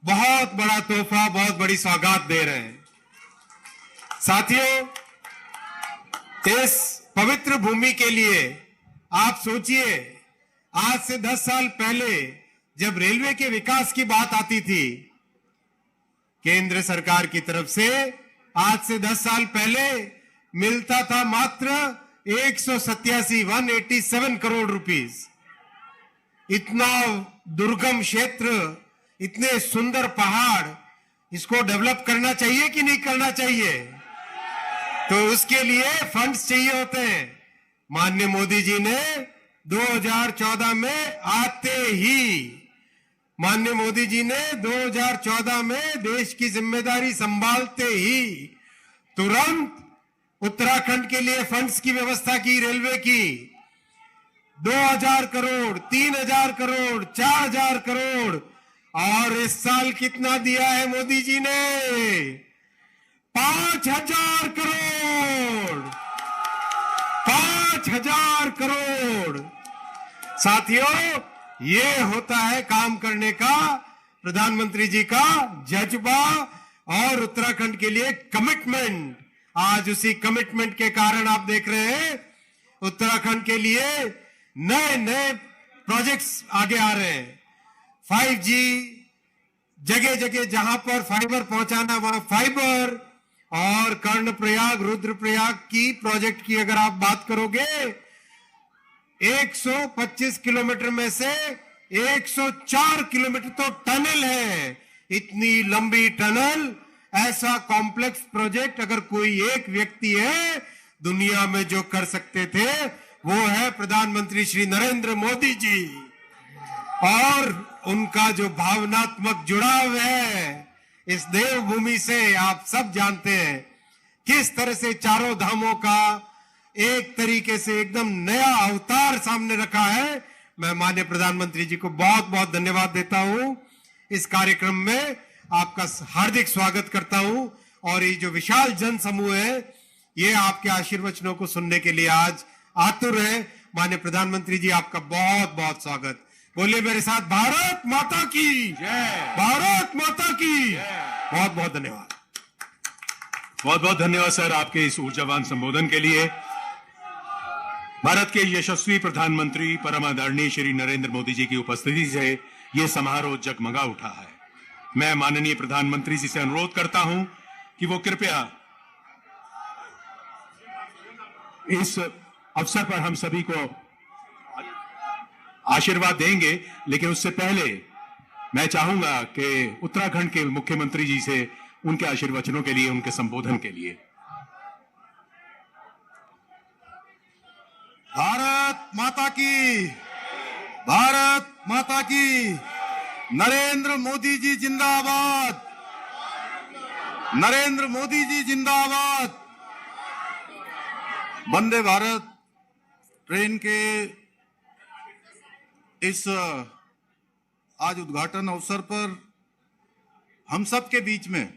बहुत बड़ा तोहफा, बहुत बड़ी सौगात दे रहे हैं। साथियों, इस पवित्र भूमि के लिए आप सोचिए, आज से 10 साल पहले जब रेलवे के विकास की बात आती थी केंद्र सरकार की तरफ से, आज से 10 साल पहले मिलता था मात्र 187 करोड़ रुपीस। इतना दुर्गम क्षेत्र, इतने सुंदर पहाड़, इसको डेवलप करना चाहिए कि नहीं करना चाहिए? तो उसके लिए फंड्स चाहिए होते हैं। माननीय मोदी जी ने 2014 में आते ही, माननीय मोदी जी ने 2014 में देश की जिम्मेदारी संभालते ही तुरंत उत्तराखंड के लिए फंड्स की व्यवस्था की, रेलवे की। 2000 करोड़, 3000 करोड़, 4000 करोड़, और इस साल कितना दिया है मोदी जी ने? 5000 करोड़, 5000 करोड़। साथियों, ये होता है काम करने का प्रधानमंत्री जी का जज्बा और उत्तराखंड के लिए कमिटमेंट। आज उसी कमिटमेंट के कारण आप देख रहे हैं उत्तराखंड के लिए नए नए प्रोजेक्ट्स आगे आ रहे हैं। 5G, जगह जगह जहां पर फाइबर पहुंचाना वहां फाइबर, और कर्णप्रयाग, रुद्रप्रयाग की प्रोजेक्ट की अगर आप बात करोगे, 125 किलोमीटर में से 104 किलोमीटर तो टनल है। इतनी लंबी टनल, ऐसा कॉम्प्लेक्स प्रोजेक्ट अगर कोई एक व्यक्ति है दुनिया में जो कर सकते थे, वो है प्रधानमंत्री श्री नरेंद्र मोदी जी। और उनका जो भावनात्मक जुड़ाव है इस देवभूमि से, आप सब जानते हैं किस तरह से चारों धामों का एक तरीके से एकदम नया अवतार सामने रखा है। मैं माननीय प्रधानमंत्री जी को बहुत बहुत धन्यवाद देता हूं। इस कार्यक्रम में आपका हार्दिक स्वागत करता हूं, और ये जो विशाल जन समूह है ये आपके आशीर्वचनों को सुनने के लिए आज आतुर है। माननीय प्रधानमंत्री जी, आपका बहुत बहुत स्वागत। बोलिए मेरे साथ, भारत माता की जय, भारत माता की जय। बहुत बहुत धन्यवाद। बहुत बहुत धन्यवाद सर आपके इस ऊर्जावान संबोधन के लिए। भारत के यशस्वी प्रधानमंत्री परम आदरणीय श्री नरेंद्र मोदी जी की उपस्थिति से यह समारोह जगमगा उठा है। मैं माननीय प्रधानमंत्री जी से अनुरोध करता हूं कि वो कृपया इस अवसर पर हम सभी को आशीर्वाद देंगे, लेकिन उससे पहले मैं चाहूंगा कि उत्तराखंड के मुख्यमंत्री जी से उनके आशीर्वचनों के लिए, उनके संबोधन के लिए। भारत माता की, भारत माता की, नरेंद्र मोदी जी जिंदाबाद, नरेंद्र मोदी जी जिंदाबाद। वंदे भारत ट्रेन के इस आज उद्घाटन अवसर पर हम सब के बीच में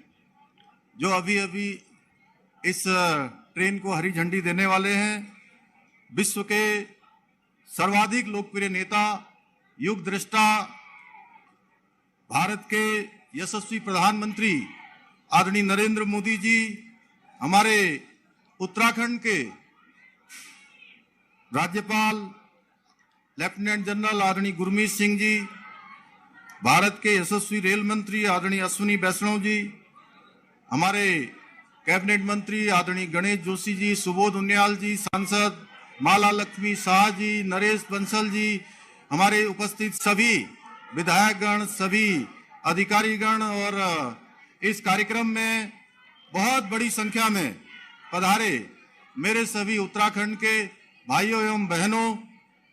जो अभी अभी इस ट्रेन को हरी झंडी देने वाले हैं, विश्व के सर्वाधिक लोकप्रिय नेता, युग दृष्टा, भारत के यशस्वी प्रधानमंत्री आदरणीय नरेंद्र मोदी जी, हमारे उत्तराखंड के राज्यपाल लेफ्टिनेंट जनरल आदरणीय गुरमीत सिंह जी, भारत के यशस्वी रेल मंत्री आदरणीय अश्विनी वैष्णव जी, हमारे कैबिनेट मंत्री आदरणीय गणेश जोशी जी, सुबोध उनियाल जी, सांसद माला लक्ष्मी शाह जी, नरेश बंसल जी, हमारे उपस्थित सभी विधायकगण, सभी अधिकारीगण, और इस कार्यक्रम में बहुत बड़ी संख्या में पधारे मेरे सभी उत्तराखंड के भाइयों एवं बहनों,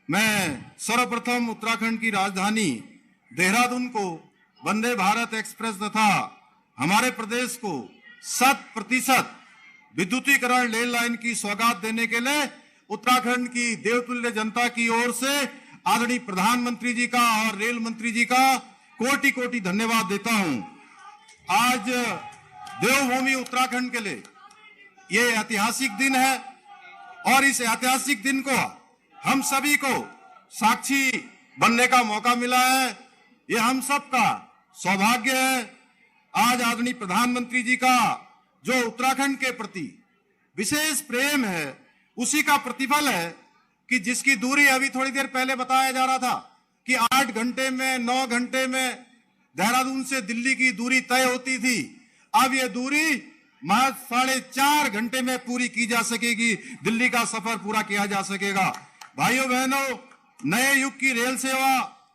मैं सर्वप्रथम उत्तराखंड की राजधानी देहरादून को वंदे भारत एक्सप्रेस तथा हमारे प्रदेश को 100% विद्युतीकरण रेल लाइन की सौगात देने के लिए उत्तराखंड की देवतुल्य जनता की ओर से आदरणीय प्रधानमंत्री जी का और रेल मंत्री जी का कोटि कोटि धन्यवाद देता हूं। आज देवभूमि उत्तराखंड के लिए ये ऐतिहासिक दिन है, और इस ऐतिहासिक दिन को हम सभी को साक्षी बनने का मौका मिला है। ये हम सब का सौभाग्य है आज आदरणीय प्रधानमंत्री जी का जो उत्तराखंड के प्रति विशेष प्रेम है उसी का प्रतिफल है कि जिसकी दूरी अभी थोड़ी देर पहले बताया जा रहा था कि 8 घंटे में 9 घंटे में देहरादून से दिल्ली की दूरी तय होती थी, अब यह दूरी महज 4.5 घंटे में पूरी की जा सकेगी, दिल्ली का सफर पूरा किया जा सकेगा। भाइयों बहनों, नए युग की रेल सेवा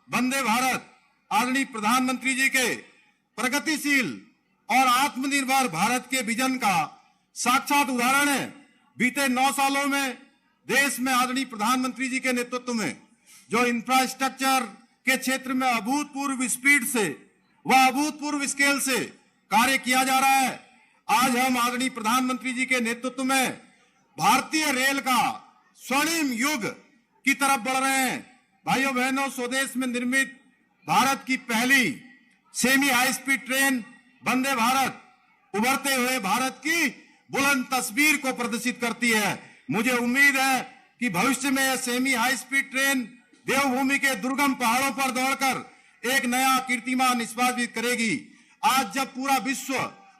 वंदे भारत आदरणीय प्रधानमंत्री जी के प्रगतिशील और आत्मनिर्भर भारत के विजन का साक्षात उदाहरण है। बीते 9 सालों में देश में आदरणीय प्रधानमंत्री जी के नेतृत्व में जो इंफ्रास्ट्रक्चर के क्षेत्र में अभूतपूर्व स्पीड से व अभूतपूर्व स्केल से कार्य किया जा रहा है। आज हम आदरणीय प्रधानमंत्री जी के नेतृत्व में भारतीय रेल का स्वर्णिम युग की तरफ बढ़ रहे हैं। भाइयों बहनों, स्वदेश में निर्मित भारत की पहली semi high speed train Vande Bharat उभरते हुए भारत की बुलंद तस्वीर को प्रदर्शित करती है। मुझे उम्मीद है कि भविष्य में यह सेमी हाई स्पीड ट्रेन देवभूमि के दुर्गम पहाड़ों पर दौड़कर एक नया कीर्तिमान निष्पादित करेगी। आज जब पूरा विश्व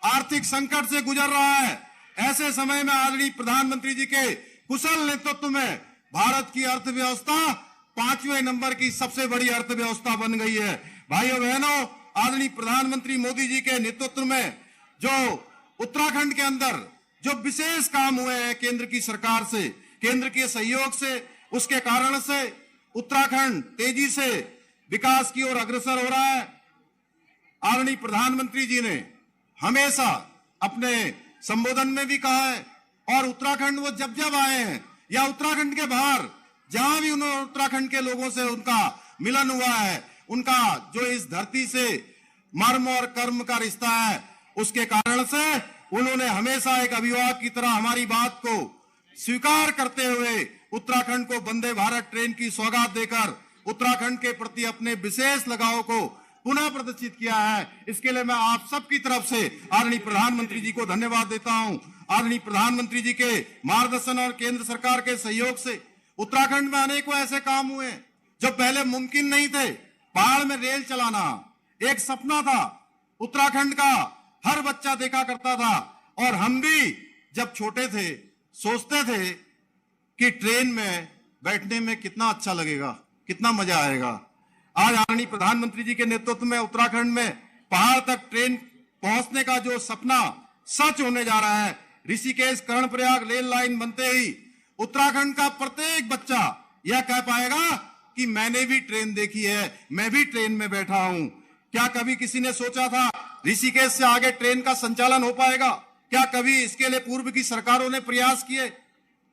आर्थिक संकट से गुजर रहा है, ऐसे समय में आदरणीय प्रधानमंत्री जी के कुशल नेतृत्व में भारत की अर्थव्यवस्था 5वें नंबर की सबसे बड़ी अर्थव्यवस्था बन गई है। भाइयों बहनों, आदरणीय प्रधानमंत्री मोदी जी के नेतृत्व में जो उत्तराखंड के अंदर जो विशेष काम हुए हैं केंद्र की सरकार से, केंद्र के सहयोग से, उसके कारण से उत्तराखंड तेजी से विकास की ओर अग्रसर हो रहा है। आदरणीय प्रधानमंत्री जी ने हमेशा अपने संबोधन में भी कहा है और उत्तराखंड वो जब जब आए हैं या उत्तराखंड के बाहर जहां भी उन्होंने उत्तराखंड के लोगों से उनका मिलन हुआ है, उनका जो इस धरती से मर्म और कर्म का रिश्ता है, उसके कारण से उन्होंने हमेशा एक अभिभावक की तरह हमारी बात को स्वीकार करते हुए उत्तराखंड को वंदे भारत ट्रेन की सौगात देकर उत्तराखंड के प्रति अपने विशेष लगाव को पुनः प्रदर्शित किया है। इसके लिए मैं आप सबकी तरफ से आदरणीय प्रधानमंत्री जी को धन्यवाद देता हूं। आदरणीय प्रधानमंत्री जी के मार्गदर्शन और केंद्र सरकार के सहयोग से उत्तराखंड में अनेकों ऐसे काम हुए जो पहले मुमकिन नहीं थे। पहाड़ में रेल चलाना एक सपना था, उत्तराखंड का हर बच्चा देखा करता था और हम भी जब छोटे थे सोचते थे कि ट्रेन में बैठने में कितना अच्छा लगेगा, कितना मजा आएगा। आज आदरणीय प्रधानमंत्री जी के नेतृत्व में उत्तराखंड में पहाड़ तक ट्रेन पहुंचने का जो सपना सच होने जा रहा है। ऋषिकेश कर्णप्रयाग रेल लाइन बनते ही उत्तराखंड का प्रत्येक बच्चा यह कह पाएगा कि मैंने भी ट्रेन देखी है, मैं भी ट्रेन में बैठा हूं। क्या कभी किसी ने सोचा था ऋषिकेश से आगे ट्रेन का संचालन हो पाएगा? क्या कभी इसके लिए पूर्व की सरकारों ने प्रयास किए?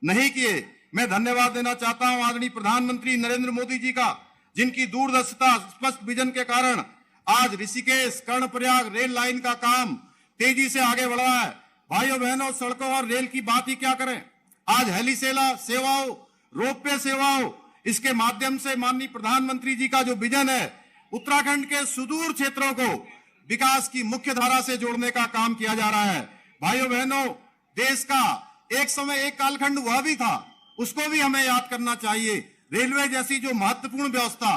नहीं किए। मैं धन्यवाद देना चाहता हूं आदरणीय प्रधानमंत्री नरेंद्र मोदी जी का, जिनकी दूरदर्शिता स्पष्ट विजन के कारण आज ऋषिकेश कर्णप्रयाग रेल लाइन का काम तेजी से आगे बढ़ रहा है। भाइयों बहनों, सड़कों और रेल की बात ही क्या करें, आज हेली सेवाओं, रोपवे सेवाओं, इसके माध्यम से माननीय प्रधानमंत्री जी का जो विजन है उत्तराखंड के सुदूर क्षेत्रों को विकास की मुख्य धारा से जोड़ने का काम किया जा रहा है। भाइयों बहनों, देश का एक समय एक कालखंड वह भी था, उसको भी हमें याद करना चाहिए। रेलवे जैसी जो महत्वपूर्ण व्यवस्था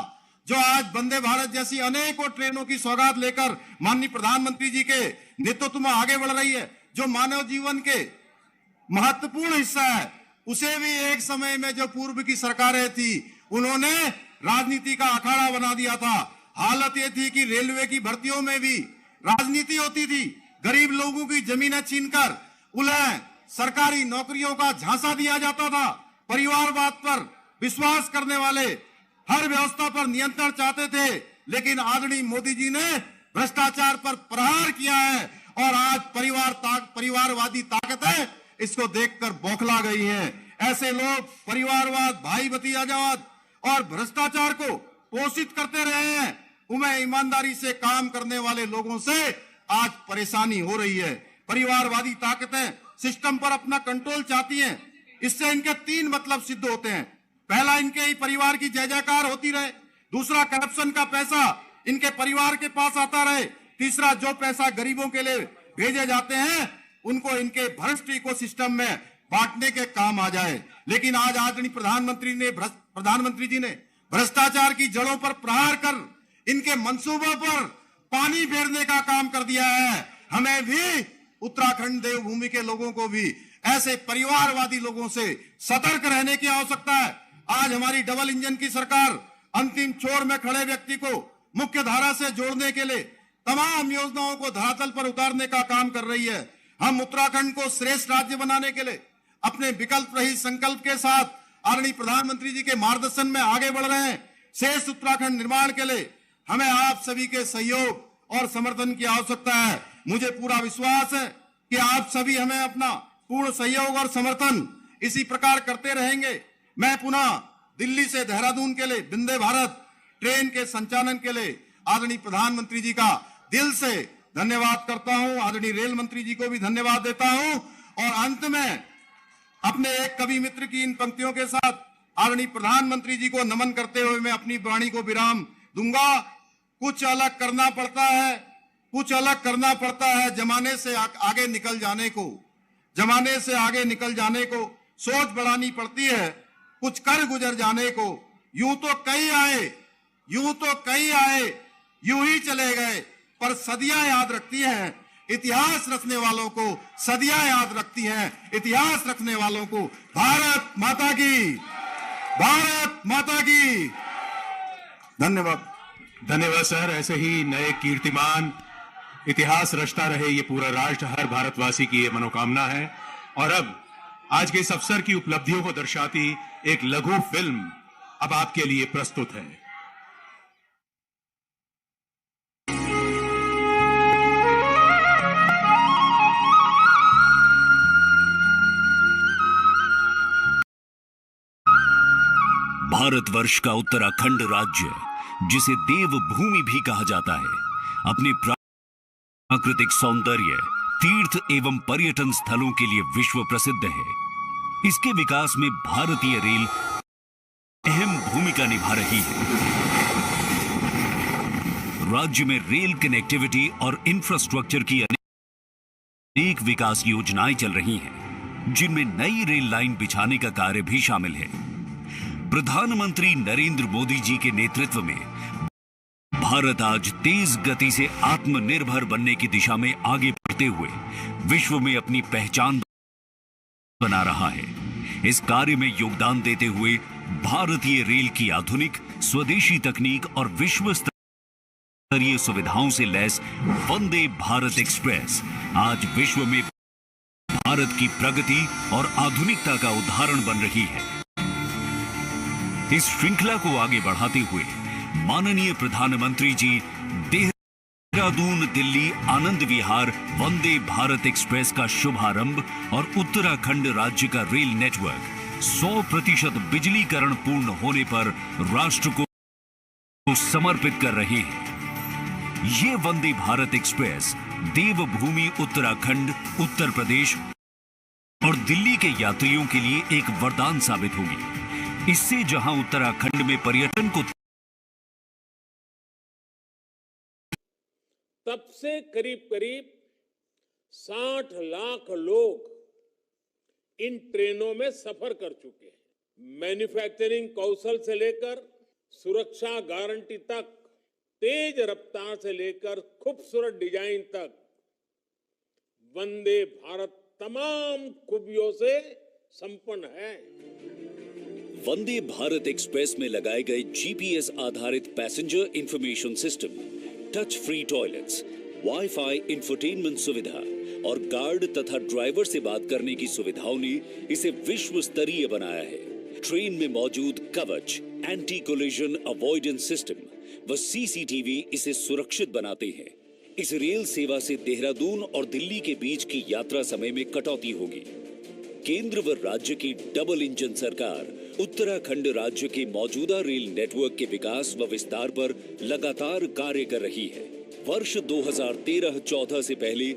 जो आज वंदे भारत जैसी अनेकों ट्रेनों की सौगात लेकर माननीय प्रधानमंत्री जी के नेतृत्व में आगे बढ़ रही है, जो मानव जीवन के महत्वपूर्ण हिस्सा है, उसे भी एक समय में जो पूर्व की सरकारें थी उन्होंने राजनीति का अखाड़ा बना दिया था। हालत ये थी कि रेलवे की भर्तियों में भी राजनीति होती थी। गरीब लोगों की जमीनें छीनकर उन्हें सरकारी नौकरियों का झांसा दिया जाता था। परिवारवाद पर विश्वास करने वाले हर व्यवस्था पर नियंत्रण चाहते थे, लेकिन आदरणीय मोदी जी ने भ्रष्टाचार पर प्रहार किया है और आज परिवारवादी ताकतें इसको देखकर बौखला गई हैं। ऐसे लोग परिवारवाद, भाई भतीजावाद और भ्रष्टाचार को पोषित करते रहे हैं। उन्हें ईमानदारी से काम करने वाले लोगों से आज परेशानी हो रही है। परिवारवादी ताकतें सिस्टम पर अपना कंट्रोल चाहती हैं। इससे इनके 3 मतलब सिद्ध होते हैं। पहला, इनके ही परिवार की जय जयकार होती रहे। दूसरा, करप्शन का पैसा इनके परिवार के पास आता रहे। तीसरा, जो पैसा गरीबों के लिए भेजे जाते हैं उनको इनके भ्रष्ट इकोसिस्टम में बांटने के काम आ जाए। लेकिन आज आदरणीय प्रधानमंत्री जी ने भ्रष्टाचार की जड़ों पर प्रहार कर इनके मंसूबों पर पानी फेरने का काम कर दिया है। हमें भी, उत्तराखंड देवभूमि के लोगों को भी ऐसे परिवारवादी लोगों से सतर्क रहने की आवश्यकता है। आज हमारी डबल इंजन की सरकार अंतिम छोर में खड़े व्यक्ति को मुख्य धारा से जोड़ने के लिए तमाम योजनाओं को धरातल पर उतारने का काम कर रही है। हम उत्तराखंड को श्रेष्ठ राज्य बनाने के लिए अपने विकल्प रहित संकल्प के साथ आदरणीय प्रधानमंत्री जी के मार्गदर्शन में आगे बढ़ रहे हैं। श्रेष्ठ उत्तराखंड निर्माण के लिए हमें आप सभी के सहयोग और समर्थन की आवश्यकता है। मुझे पूरा विश्वास है कि आप सभी हमें अपना पूर्ण सहयोग और समर्थन इसी प्रकार करते रहेंगे। मैं पुनः दिल्ली से देहरादून के लिए वंदे भारत ट्रेन के संचालन के लिए आदरणीय प्रधानमंत्री जी का दिल से धन्यवाद करता हूं। आदरणीय रेल मंत्री जी को भी धन्यवाद देता हूं। और अंत में अपने एक कवि मित्र की इन पंक्तियों के साथ आदरणीय प्रधानमंत्री जी को नमन करते हुए मैं अपनी वाणी को विराम दूंगा। कुछ अलग करना पड़ता है, कुछ अलग करना पड़ता है जमाने से आगे निकल जाने को, जमाने से आगे निकल जाने को सोच बढ़ानी पड़ती है, कुछ कर गुजर जाने को। यूं तो कई आए, यूं तो कई आए, यूं ही चले गए, पर सदियां याद रखती हैं इतिहास रचने वालों को, सदियां याद रखती हैं इतिहास रखने वालों को। भारत माता की, भारत माता की। धन्यवाद। धन्यवाद सर। ऐसे ही नए कीर्तिमान इतिहास रचता रहे ये पूरा राष्ट्र, हर भारतवासी की ये मनोकामना है। और अब आज के इस अवसर की उपलब्धियों को दर्शाती एक लघु फिल्म अब आपके लिए प्रस्तुत है। भारतवर्ष का उत्तराखंड राज्य, जिसे देवभूमि भी कहा जाता है, अपने प्राकृतिक सौंदर्य, तीर्थ एवं पर्यटन स्थलों के लिए विश्व प्रसिद्ध है। इसके विकास में भारतीय रेल अहम भूमिका निभा रही है। राज्य में रेल कनेक्टिविटी और इंफ्रास्ट्रक्चर की अनेक विकास योजनाएं चल रही हैं, जिनमें नई रेल लाइन बिछाने का कार्य भी शामिल है। प्रधानमंत्री नरेंद्र मोदी जी के नेतृत्व में भारत आज तेज गति से आत्मनिर्भर बनने की दिशा में आगे बढ़ते हुए विश्व में अपनी पहचान बना रहा है। इस कार्य में योगदान देते हुए भारतीय रेल की आधुनिक स्वदेशी तकनीक और विश्व स्तरीय सुविधाओं से लैस वंदे भारत एक्सप्रेस आज विश्व में भारत की प्रगति और आधुनिकता का उदाहरण बन रही है। इस श्रृंखला को आगे बढ़ाते हुए माननीय प्रधानमंत्री जी देहरादून दिल्ली आनंद विहार वंदे भारत एक्सप्रेस का शुभारंभ और उत्तराखंड राज्य का रेल नेटवर्क 100% बिजलीकरण पूर्ण होने पर राष्ट्र को समर्पित कर रहे हैं। ये वंदे भारत एक्सप्रेस देवभूमि उत्तराखंड, उत्तर प्रदेश और दिल्ली के यात्रियों के लिए एक वरदान साबित होगी। इससे जहां उत्तराखंड में पर्यटन को तब से करीब 60 लाख लोग इन ट्रेनों में सफर कर चुके हैं। मैन्युफैक्चरिंग कौशल से लेकर सुरक्षा गारंटी तक, तेज रफ्तार से लेकर खूबसूरत डिजाइन तक, वंदे भारत तमाम खूबियों से संपन्न है। वंदे भारत एक्सप्रेस में लगाए गए जीपीएस आधारित passenger information system, touch free toilets, wifi infotainment सुविधा और गार्ड तथा ड्राइवर से बात करने की सुविधाओं ने इसे विश्व स्तरीय बनाया है। ट्रेन में मौजूद कवच, एंटी कोलिजन अवॉइडेंस सिस्टम व सीसीटीवी इसे सुरक्षित बनाते हैं। इस रेल सेवा से देहरादून और दिल्ली के बीच की यात्रा समय में कटौती होगी। केंद्र व राज्य की डबल इंजन सरकार उत्तराखंड राज्य के मौजूदा रेल नेटवर्क के विकास व विस्तार पर लगातार कार्य कर रही है। वर्ष 2013-14 से पहले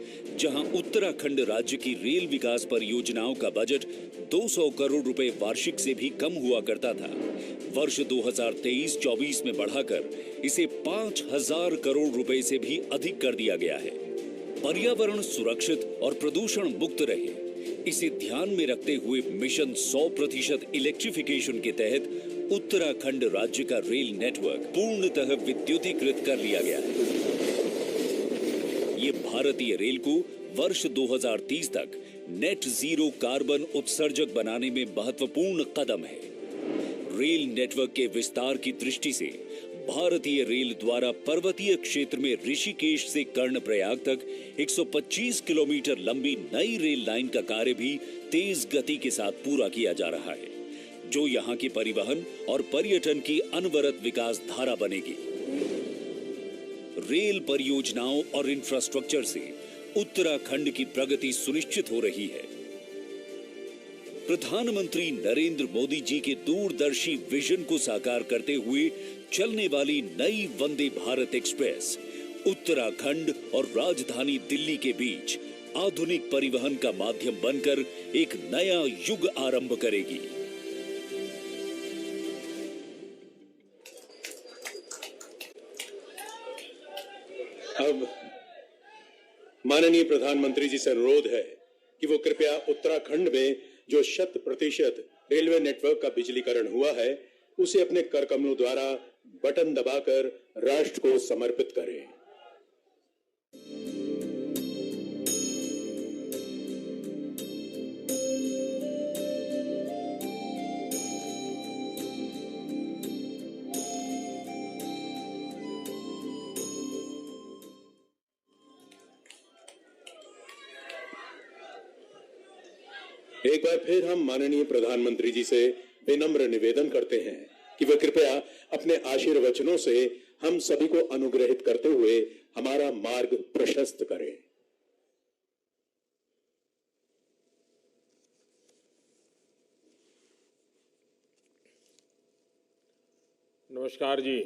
जहां उत्तराखंड राज्य की रेल विकास परियोजनाओं का बजट 200 करोड़ रुपए वार्षिक से भी कम हुआ करता था, वर्ष 2023-24 में बढ़ाकर इसे 5000 करोड़ रुपए से भी अधिक कर दिया गया है। पर्यावरण सुरक्षित और प्रदूषण मुक्त रहे, इसे ध्यान में रखते हुए मिशन 100% इलेक्ट्रिफिकेशन के तहत उत्तराखंड राज्य का रेल नेटवर्क पूर्णतः विद्युतीकृत कर लिया गया है। ये भारतीय रेल को वर्ष 2030 तक नेट जीरो कार्बन उत्सर्जक बनाने में महत्वपूर्ण कदम है। रेल नेटवर्क के विस्तार की दृष्टि से भारतीय रेल द्वारा पर्वतीय क्षेत्र में ऋषिकेश से कर्णप्रयाग तक 125 किलोमीटर लंबी नई रेल लाइन का कार्य भी तेज गति के साथ पूरा किया जा रहा है, जो यहां के परिवहन और पर्यटन की अनवरत विकास धारा बनेगी। रेल परियोजनाओं और इंफ्रास्ट्रक्चर से उत्तराखंड की प्रगति सुनिश्चित हो रही है। प्रधानमंत्री नरेंद्र मोदी जी के दूरदर्शी विजन को साकार करते हुए चलने वाली नई वंदे भारत एक्सप्रेस उत्तराखंड और राजधानी दिल्ली के बीच आधुनिक परिवहन का माध्यम बनकर एक नया युग आरंभ करेगी। अब माननीय प्रधानमंत्री जी से अनुरोध है कि वो कृपया उत्तराखंड में जो 100% रेलवे नेटवर्क का बिजलीकरण हुआ है उसे अपने कर कमलों द्वारा बटन दबाकर राष्ट्र को समर्पित करें। एक बार फिर हम माननीय प्रधानमंत्री जी से विनम्र निवेदन करते हैं कि वे कृपया अपने आशीर्वचनों से हम सभी को अनुग्रहित करते हुए हमारा मार्ग प्रशस्त करें। नमस्कार जी।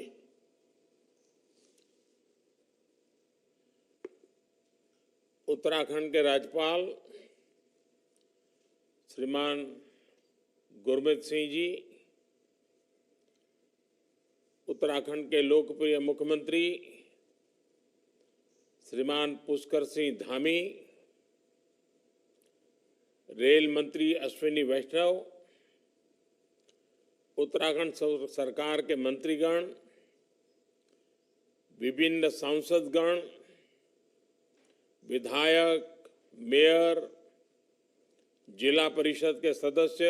उत्तराखंड के राज्यपाल श्रीमान गुरमीत सिंह जी, उत्तराखंड के लोकप्रिय मुख्यमंत्री श्रीमान पुष्कर सिंह धामी, रेल मंत्री अश्विनी वैष्णव, उत्तराखंड सरकार के मंत्रीगण, विभिन्न सांसदगण, विधायक, मेयर, जिला परिषद के सदस्य,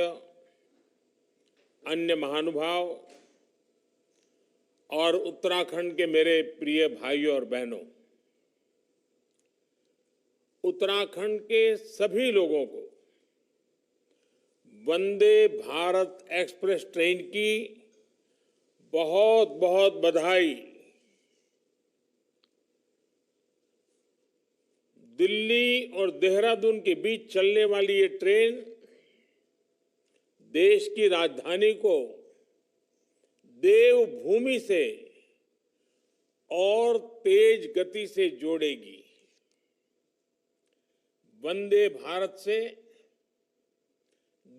अन्य महानुभाव और उत्तराखंड के मेरे प्रिय भाइयों और बहनों, उत्तराखंड के सभी लोगों को वंदे भारत एक्सप्रेस ट्रेन की बहुत बहुत बधाई। दिल्ली और देहरादून के बीच चलने वाली ये ट्रेन देश की राजधानी को देवभूमि से और तेज गति से जोड़ेगी। वंदे भारत से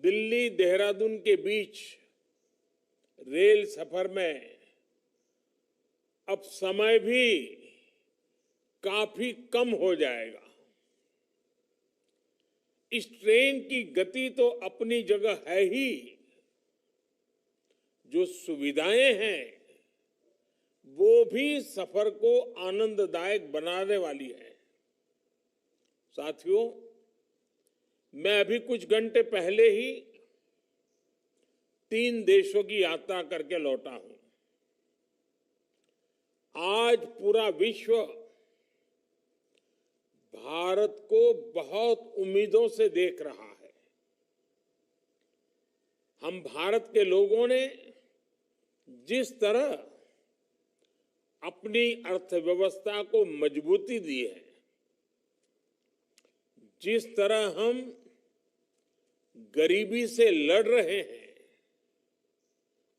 दिल्ली देहरादून के बीच रेल सफर में अब समय भी काफी कम हो जाएगा। इस ट्रेन की गति तो अपनी जगह है ही, जो सुविधाएं हैं वो भी सफर को आनंददायक बनाने वाली है। साथियों, मैं अभी कुछ घंटे पहले ही 3 देशों की यात्रा करके लौटा हूं। आज पूरा विश्व भारत को बहुत उम्मीदों से देख रहा है। हम भारत के लोगों ने जिस तरह अपनी अर्थव्यवस्था को मजबूती दी है, जिस तरह हम गरीबी से लड़ रहे हैं,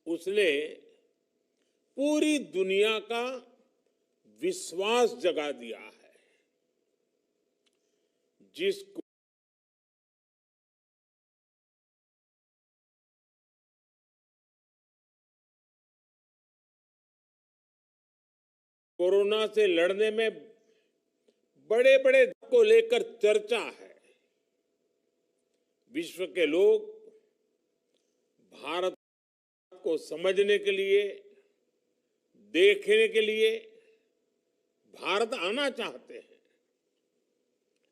उसने पूरी दुनिया का विश्वास जगा दिया है। जिस कोरोना से लड़ने में बड़े बड़े को लेकर चर्चा है, विश्व के लोग भारत को समझने के लिए, देखने के लिए भारत आना चाहते हैं।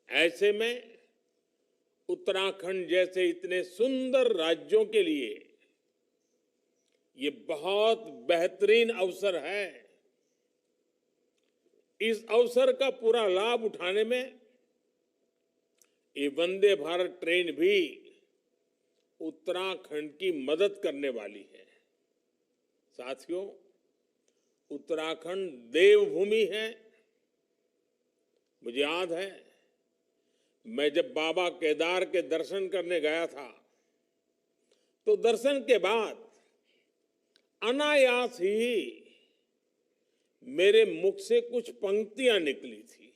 ऐसे में उत्तराखंड जैसे इतने सुंदर राज्यों के लिए ये बहुत बेहतरीन अवसर है। इस अवसर का पूरा लाभ उठाने में ये वंदे भारत ट्रेन भी उत्तराखंड की मदद करने वाली है। साथियों, उत्तराखंड देवभूमि है। मुझे याद है, मैं जब बाबा केदार के दर्शन करने गया था तो दर्शन के बाद अनायास ही मेरे मुख से कुछ पंक्तियां निकली थी।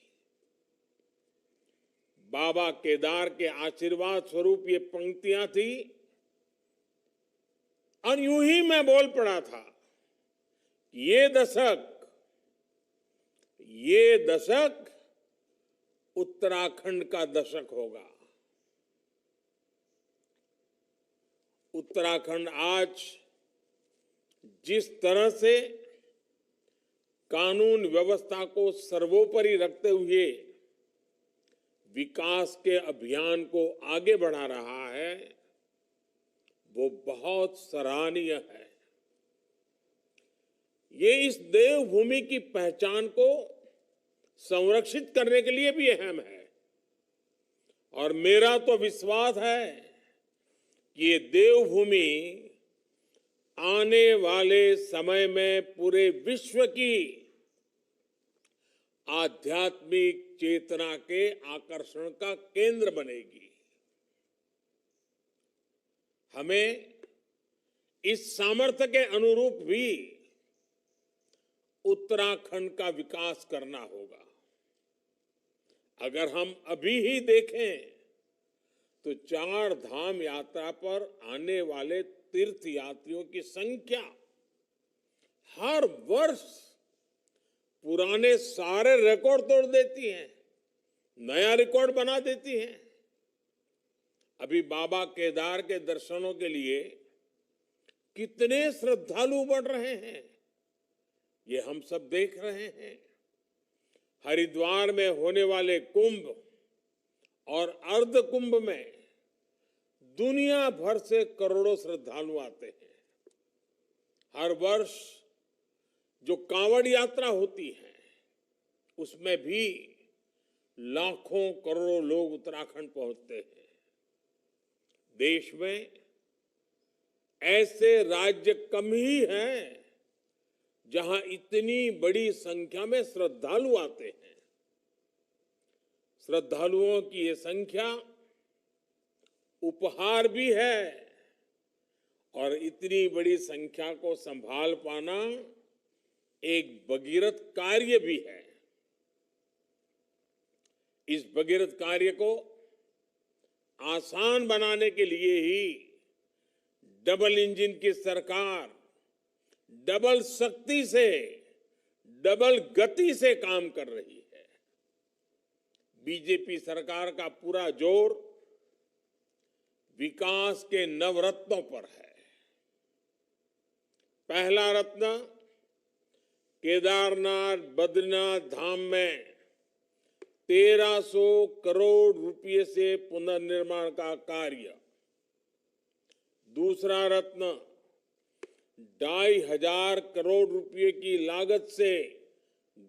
बाबा केदार के आशीर्वाद स्वरूप ये पंक्तियां थी और यूं ही मैं बोल पड़ा था, ये दशक उत्तराखंड का दशक होगा। उत्तराखंड आज जिस तरह से कानून व्यवस्था को सर्वोपरि रखते हुए विकास के अभियान को आगे बढ़ा रहा है, वो बहुत सराहनीय है। ये इस देवभूमि की पहचान को संरक्षित करने के लिए भी अहम है और मेरा तो विश्वास है कि ये देवभूमि आने वाले समय में पूरे विश्व की आध्यात्मिक चेतना के आकर्षण का केंद्र बनेगी। हमें इस सामर्थ्य के अनुरूप भी उत्तराखंड का विकास करना होगा। अगर हम अभी ही देखें तो 4 धाम यात्रा पर आने वाले तीर्थ यात्रियों की संख्या हर वर्ष पुराने सारे रिकॉर्ड तोड़ देती है, नया रिकॉर्ड बना देती है। अभी बाबा केदार के दर्शनों के लिए कितने श्रद्धालु बढ़ रहे हैं, ये हम सब देख रहे हैं। हरिद्वार में होने वाले कुंभ और अर्ध कुंभ में दुनिया भर से करोड़ों श्रद्धालु आते हैं। हर वर्ष जो कांवड़ यात्रा होती है उसमें भी लाखों करोड़ों लोग उत्तराखंड पहुंचते हैं। देश में ऐसे राज्य कम ही हैं जहां इतनी बड़ी संख्या में श्रद्धालु आते हैं। श्रद्धालुओं की ये संख्या उपहार भी है और इतनी बड़ी संख्या को संभाल पाना एक भगीरथ कार्य भी है। इस भगीरथ कार्य को आसान बनाने के लिए ही डबल इंजन की सरकार डबल शक्ति से, डबल गति से काम कर रही है। बीजेपी सरकार का पूरा जोर विकास के नवरत्नों पर है। पहला रत्न केदारनाथ बद्रीनाथ धाम में 1300 करोड़ रुपए से पुनर्निर्माण का कार्य। दूसरा रत्न 2500 करोड़ रुपए की लागत से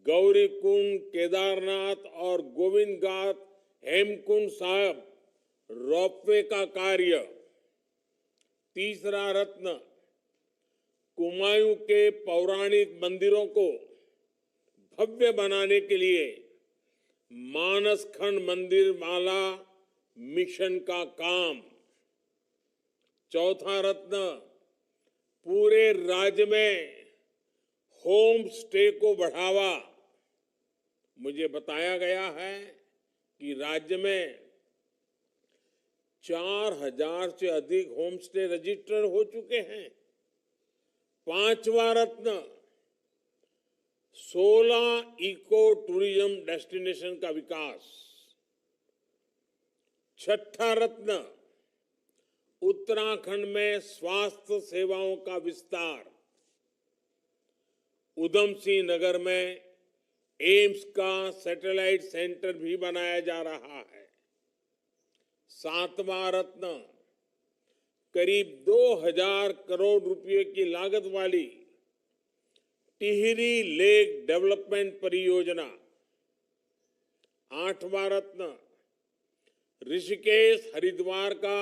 गौरी कुंड, केदारनाथ और गोविंद घाट हेमकुंड साहब रोपवे का कार्य। तीसरा रत्न कुमायूं के पौराणिक मंदिरों को भव्य बनाने के लिए मानसखंड मंदिर माला मिशन का काम। चौथा रत्न पूरे राज्य में होम स्टे को बढ़ावा। मुझे बताया गया है कि राज्य में 4000 से अधिक होम स्टे रजिस्टर हो चुके हैं। पांचवा रत्न 16 इको टूरिज्म डेस्टिनेशन का विकास। छठा रत्न उत्तराखंड में स्वास्थ्य सेवाओं का विस्तार। उधम सिंह नगर में एम्स का सैटेलाइट सेंटर भी बनाया जा रहा है। 7वां रत्न करीब 2000 करोड़ रुपए की लागत वाली टिहरी लेक डेवलपमेंट परियोजना। 8वां रत्न ऋषिकेश हरिद्वार का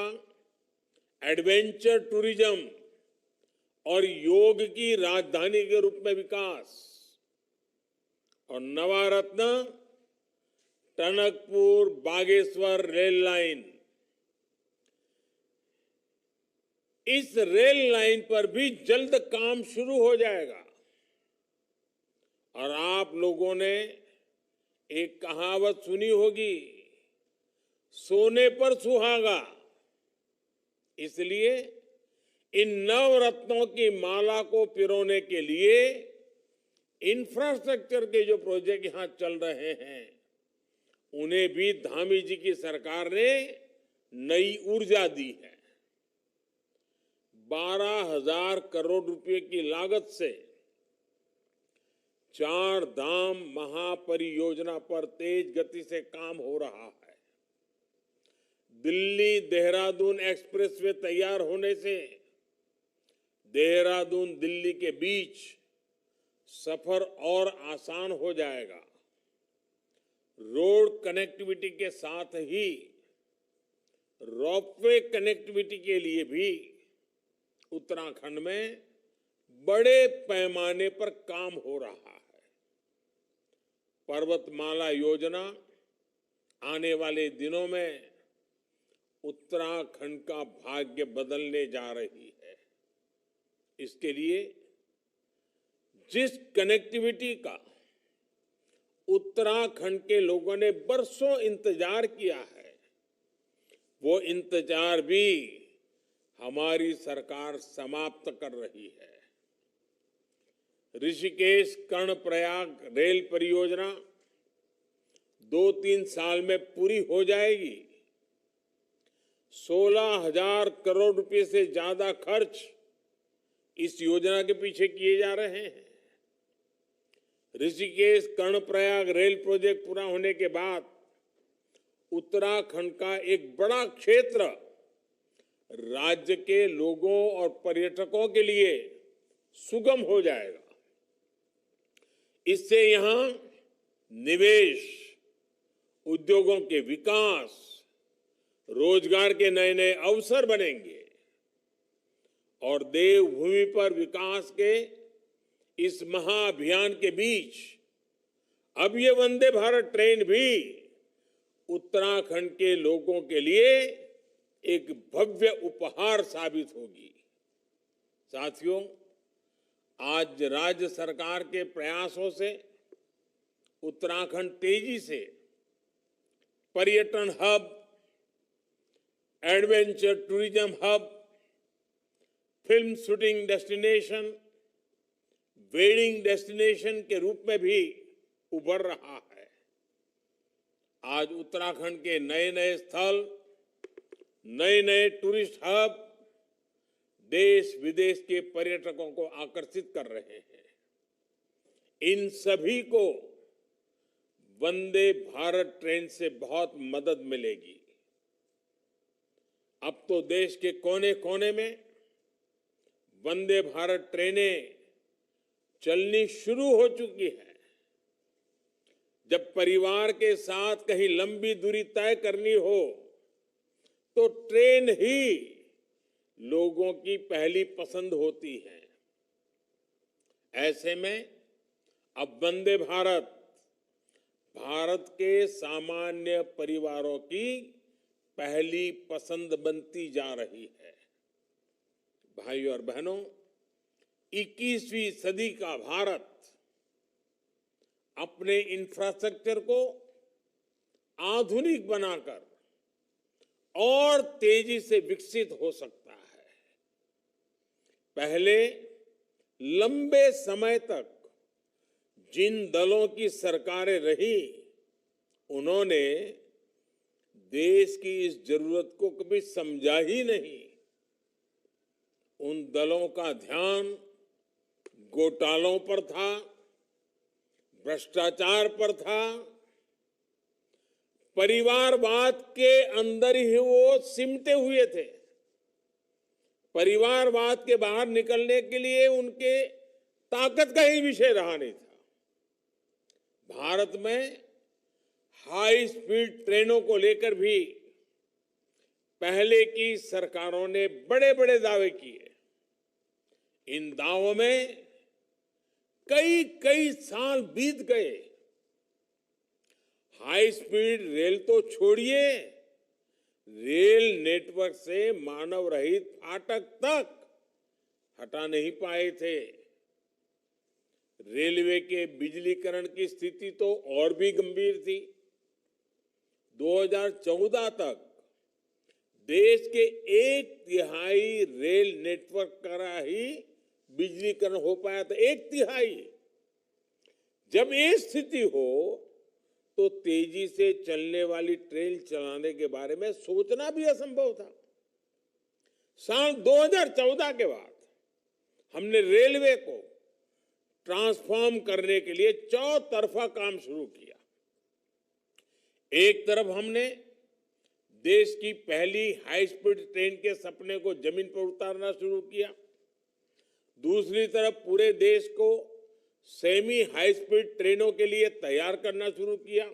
एडवेंचर टूरिज्म और योग की राजधानी के रूप में विकास। और 9वां रत्न टनकपुर बागेश्वर रेल लाइन। इस रेल लाइन पर भी जल्द काम शुरू हो जाएगा। और आप लोगों ने एक कहावत सुनी होगी, सोने पर सुहागा। इसलिए इन नवरत्नों की माला को पिरोने के लिए इंफ्रास्ट्रक्चर के जो प्रोजेक्ट यहां चल रहे हैं, उन्हें भी धामी जी की सरकार ने नई ऊर्जा दी है। 12,000 करोड़ रुपए की लागत से 4 धाम महापरियोजना पर तेज गति से काम हो रहा है। दिल्ली देहरादून एक्सप्रेसवे तैयार होने से देहरादून दिल्ली के बीच सफर और आसान हो जाएगा। रोड कनेक्टिविटी के साथ ही रोपवे कनेक्टिविटी के लिए भी उत्तराखंड में बड़े पैमाने पर काम हो रहा है। पर्वतमाला योजना आने वाले दिनों में उत्तराखंड का भाग्य बदलने जा रही है। इसके लिए जिस कनेक्टिविटी का उत्तराखंड के लोगों ने बरसों इंतजार किया है, वो इंतजार भी हमारी सरकार समाप्त कर रही है। ऋषिकेश कर्णप्रयाग रेल परियोजना 2-3 साल में पूरी हो जाएगी। 16,000 करोड़ रुपए से ज्यादा खर्च इस योजना के पीछे किए जा रहे हैं। ऋषिकेश कर्णप्रयाग रेल प्रोजेक्ट पूरा होने के बाद उत्तराखंड का एक बड़ा क्षेत्र राज्य के लोगों और पर्यटकों के लिए सुगम हो जाएगा। इससे यहां निवेश, उद्योगों के विकास, रोजगार के नए नए अवसर बनेंगे और देवभूमि पर विकास के इस महाअभियान के बीच अब ये वंदे भारत ट्रेन भी उत्तराखंड के लोगों के लिए एक भव्य उपहार साबित होगी। साथियों, आज राज्य सरकार के प्रयासों से उत्तराखंड तेजी से पर्यटन hub, adventure tourism hub, film shooting destination, wedding destination के रूप में भी उभर रहा है। आज उत्तराखंड के नए नए स्थल, नए नए टूरिस्ट हब देश विदेश के पर्यटकों को आकर्षित कर रहे हैं। इन सभी को वंदे भारत ट्रेन से बहुत मदद मिलेगी। अब तो देश के कोने कोने में वंदे भारत ट्रेनें चलनी शुरू हो चुकी है। जब परिवार के साथ कहीं लंबी दूरी तय करनी हो तो ट्रेन ही लोगों की पहली पसंद होती है। ऐसे में अब वंदे भारत भारत के सामान्य परिवारों की पहली पसंद बनती जा रही है। भाइयों और बहनों, 21वीं सदी का भारत अपने इंफ्रास्ट्रक्चर को आधुनिक बनाकर और तेजी से विकसित हो सकता है। पहले लंबे समय तक जिन दलों की सरकारें रही, उन्होंने देश की इस जरूरत को कभी समझा ही नहीं। उन दलों का ध्यान घोटालों पर था, भ्रष्टाचार पर था, परिवारवाद के अंदर ही वो सिमटे हुए थे। परिवारवाद के बाहर निकलने के लिए उनके ताकत का ही विषय रहा नहीं था। भारत में हाई स्पीड ट्रेनों को लेकर भी पहले की सरकारों ने बड़े बड़े दावे किए। इन दावों में कई कई साल बीत गए। हाई स्पीड रेल तो छोड़िए, रेल नेटवर्क से मानव रहित फाटक तक हटा नहीं पाए थे। रेलवे के बिजलीकरण की स्थिति तो और भी गंभीर थी। 2014 तक देश के 1/3 रेल नेटवर्क का ही बिजलीकरण हो पाया था। 1/3। जब ये स्थिति हो तो तेजी से चलने वाली ट्रेन चलाने के बारे में सोचना भी असंभव था। साल 2014 के बाद हमने रेलवे को ट्रांसफॉर्म करने के लिए चौतरफा काम शुरू किया। एक तरफ हमने देश की पहली हाई स्पीड ट्रेन के सपने को जमीन पर उतारना शुरू किया। दूसरी तरफ पूरे देश को सेमी हाई स्पीड ट्रेनों के लिए तैयार करना शुरू किया।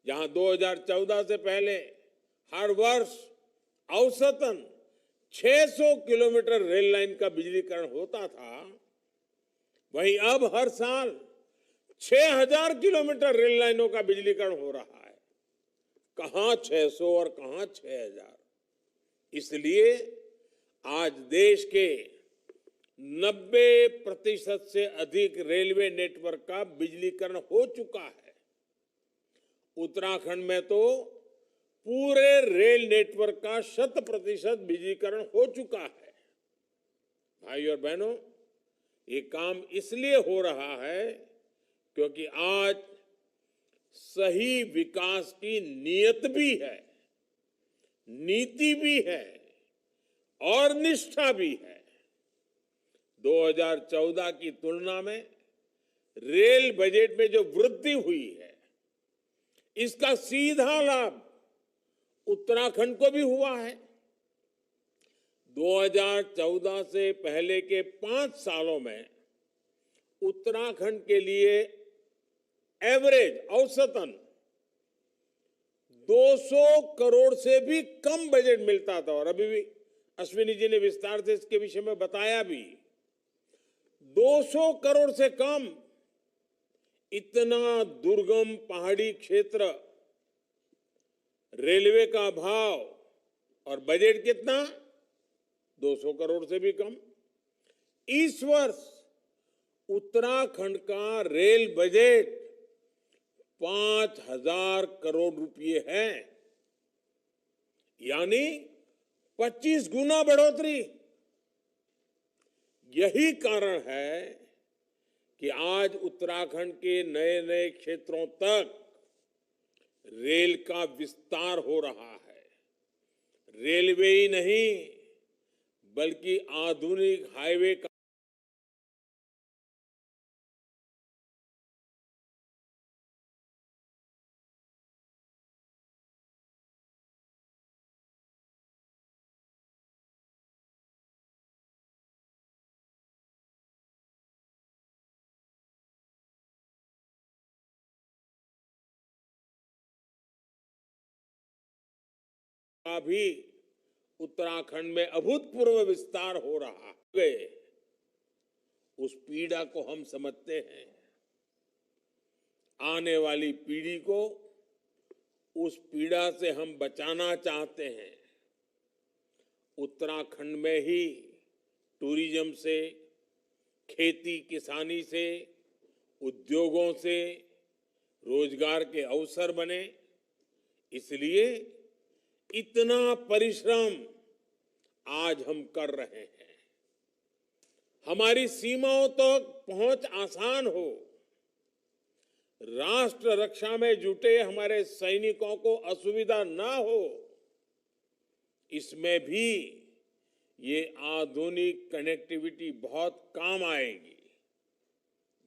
जहां 2014 से पहले हर वर्ष औसतन 600 किलोमीटर रेल लाइन का बिजलीकरण होता था, वहीं अब हर साल 6000 किलोमीटर रेल लाइनों का बिजलीकरण हो रहा है। कहां 600 और कहां 6000। इसलिए आज देश के 90% से अधिक रेलवे नेटवर्क का बिजलीकरण हो चुका है। उत्तराखंड में तो पूरे रेल नेटवर्क का 100% बिजलीकरण हो चुका है। भाई और बहनों, ये काम इसलिए हो रहा है क्योंकि आज सही विकास की नीयत भी है, नीति भी है और निष्ठा भी है। 2014 की तुलना में रेल बजट में जो वृद्धि हुई है, इसका सीधा लाभ उत्तराखंड को भी हुआ है। 2014 से पहले के 5 सालों में उत्तराखंड के लिए एवरेज औसतन 200 करोड़ से भी कम बजट मिलता था। और अभी भी अश्विनी जी ने विस्तार से इसके विषय में बताया भी। 200 करोड़ से कम। इतना दुर्गम पहाड़ी क्षेत्र, रेलवे का भाव और बजट कितना? 200 करोड़ से भी कम। इस वर्ष उत्तराखंड का रेल बजट 5000 करोड़ रुपए है, यानी 25 गुना बढ़ोतरी। यही कारण है कि आज उत्तराखंड के नए नए क्षेत्रों तक रेल का विस्तार हो रहा है। रेलवे ही नहीं बल्कि आधुनिक हाईवे का भी उत्तराखंड में अभूतपूर्व विस्तार हो रहा है। उस पीड़ा को हम समझते हैं। आने वाली पीढ़ी को उस पीड़ा से हम बचाना चाहते हैं। उत्तराखंड में ही टूरिज्म से, खेती किसानी से, उद्योगों से रोजगार के अवसर बने। इसलिए इतना परिश्रम आज हम कर रहे हैं। हमारी सीमाओं तक पहुंच आसान हो, राष्ट्र रक्षा में जुटे हमारे सैनिकों को असुविधा ना हो, इसमें भी ये आधुनिक कनेक्टिविटी बहुत काम आएगी।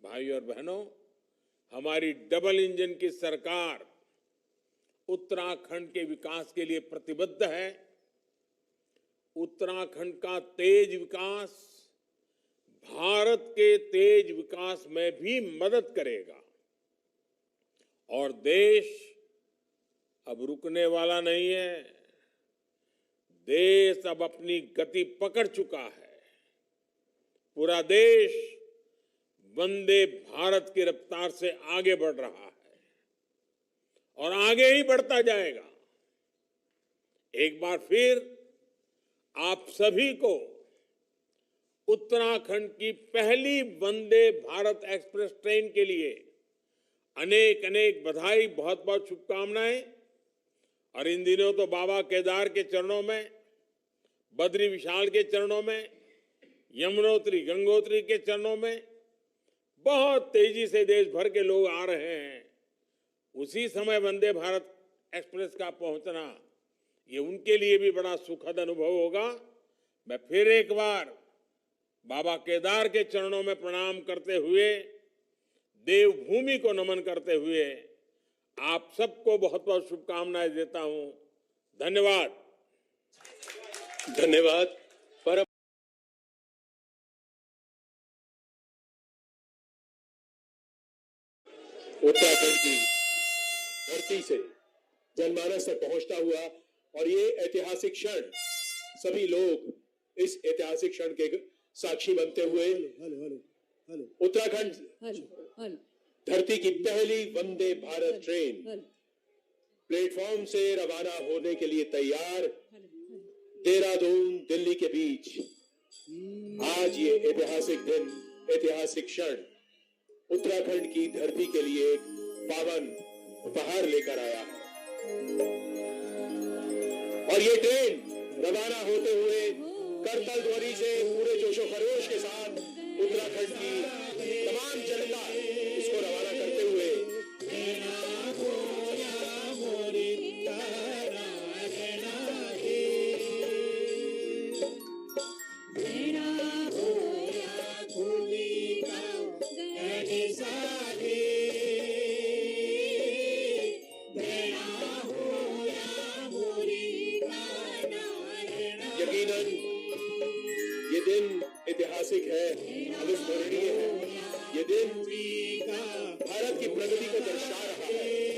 भाई और बहनों, हमारी डबल इंजन की सरकार उत्तराखंड के विकास के लिए प्रतिबद्ध है। उत्तराखंड का तेज विकास भारत के तेज विकास में भी मदद करेगा और देश अब रुकने वाला नहीं है। देश अब अपनी गति पकड़ चुका है। पूरा देश वंदे भारत की रफ्तार से आगे बढ़ रहा है और आगे ही बढ़ता जाएगा। एक बार फिर आप सभी को उत्तराखंड की पहली वंदे भारत एक्सप्रेस ट्रेन के लिए अनेक अनेक बधाई, बहुत बहुत शुभकामनाएं। और इन दिनों तो बाबा केदार के चरणों में, बद्री विशाल के चरणों में, यमुनोत्री गंगोत्री के चरणों में बहुत तेजी से देश भर के लोग आ रहे हैं। उसी समय वंदे भारत एक्सप्रेस का पहुंचना ये उनके लिए भी बड़ा सुखद अनुभव होगा। मैं फिर एक बार बाबा केदार के चरणों में प्रणाम करते हुए, देवभूमि को नमन करते हुए आप सबको बहुत बहुत शुभकामनाएं देता हूं। धन्यवाद। धन्यवाद। परम उत्तराखंड की धरती से जनमानस तक पहुंचता हुआ और ये ऐतिहासिक क्षण, सभी लोग इस ऐतिहासिक क्षण के साक्षी बनते हुए उत्तराखंड धरती की पहली वंदे भारत ट्रेन प्लेटफॉर्म से रवाना होने के लिए तैयार। देहरादून दिल्ली के बीच आज ये ऐतिहासिक दिन, ऐतिहासिक क्षण उत्तराखंड की धरती के लिए एक पावन उपहार लेकर आया है। और ये ट्रेन रवाना होते हुए करतल ध्वनि से पूरे जोशो खरोश के साथ उत्तराखंड की तमाम जनता इसको रवाना करते हुए यकीनन ये दिन ऐतिहासिक है, अविस्मरणीय है। ये दिन भारत की प्रगति को दर्शा रहा है।